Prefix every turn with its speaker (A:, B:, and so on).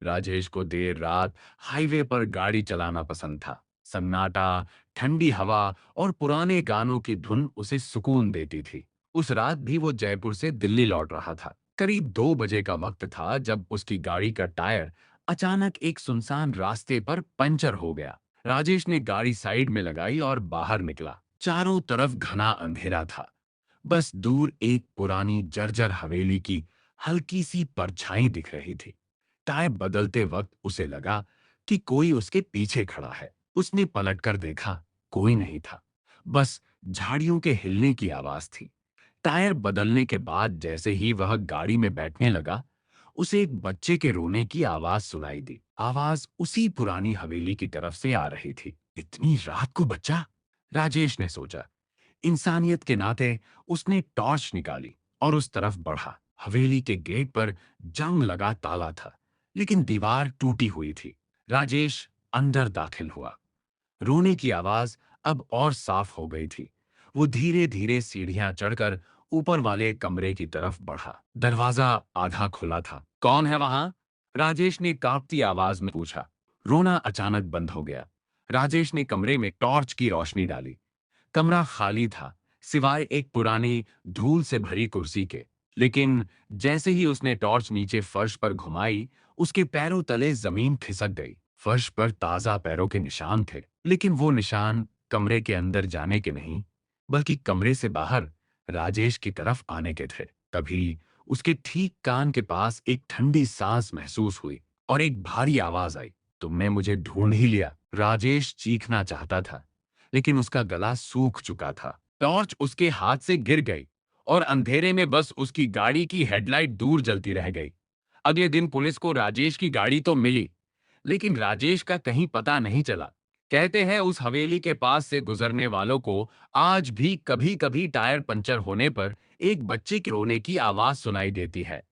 A: राजेश को देर रात हाईवे पर गाड़ी चलाना पसंद था। सन्नाटा, ठंडी हवा और पुराने गानों की धुन उसे सुकून देती थी। उस रात भी वो जयपुर से दिल्ली लौट रहा था। करीब 2 बजे का वक्त था जब उसकी गाड़ी का टायर अचानक एक सुनसान रास्ते पर पंचर हो गया। राजेश ने गाड़ी साइड में लगाई और बाहर निकला। चारों तरफ घना अंधेरा था। बस दूर एक पुरानी जर्जर हवेली की हल्की सी परछाई दिख रही थी। टायर बदलते वक्त उसे लगा कि कोई उसके पीछे खड़ा है। उसने पलटकर देखा, कोई नहीं था। बस झाड़ियों के हिलने की आवाज थी। टायर बदलने के बाद जैसे ही वह गाड़ी में बैठने लगा, उसे एक बच्चे के रोने की आवाज सुनाई दी। आवाज उसी पुरानी हवेली की तरफ से आ रही थी। इतनी रात को बच्चा? राजेश ने सोचा। इंसानियत के नाते उसने टॉर्च निकाली और उस तरफ बढ़ा। हवेली के गेट पर जंग लगा ताला था, लेकिन दीवार टूटी हुई थी। राजेश अंदर दाखिल हुआ। रोने की आवाज अब और साफ हो गई थी। वो धीरे धीरे सीढ़ियां चढ़कर ऊपर वाले कमरे की तरफ बढ़ा। दरवाजा आधा खुला था। कौन है वहां? राजेश ने कांपती आवाज में पूछा। रोना अचानक बंद हो गया। राजेश ने कमरे में टॉर्च की रोशनी डाली। कमरा खाली था, सिवाय एक पुरानी धूल से भरी कुर्सी के। लेकिन जैसे ही उसने टॉर्च नीचे फर्श पर घुमाई, उसके पैरों तले जमीन खिसक गई। फर्श पर ताजा पैरों के निशान थे, लेकिन वो निशान कमरे के अंदर जाने के नहीं, बल्कि कमरे से बाहर राजेश की तरफ आने के थे। तभी उसके ठीक कान के पास एक ठंडी सांस महसूस हुई और एक भारी आवाज आई। तुमने मुझे ढूंढ ही लिया। राजेश चीखना चाहता था, लेकिन उसका गला सूख चुका था। टॉर्च उसके हाथ से गिर गई और अंधेरे में बस उसकी गाड़ी की हेडलाइट दूर जलती रह गई। अगले दिन पुलिस को राजेश की गाड़ी तो मिली, लेकिन राजेश का कहीं पता नहीं चला। कहते हैं उस हवेली के पास से गुजरने वालों को आज भी कभी-कभी टायर पंचर होने पर एक बच्चे के रोने की आवाज सुनाई देती है।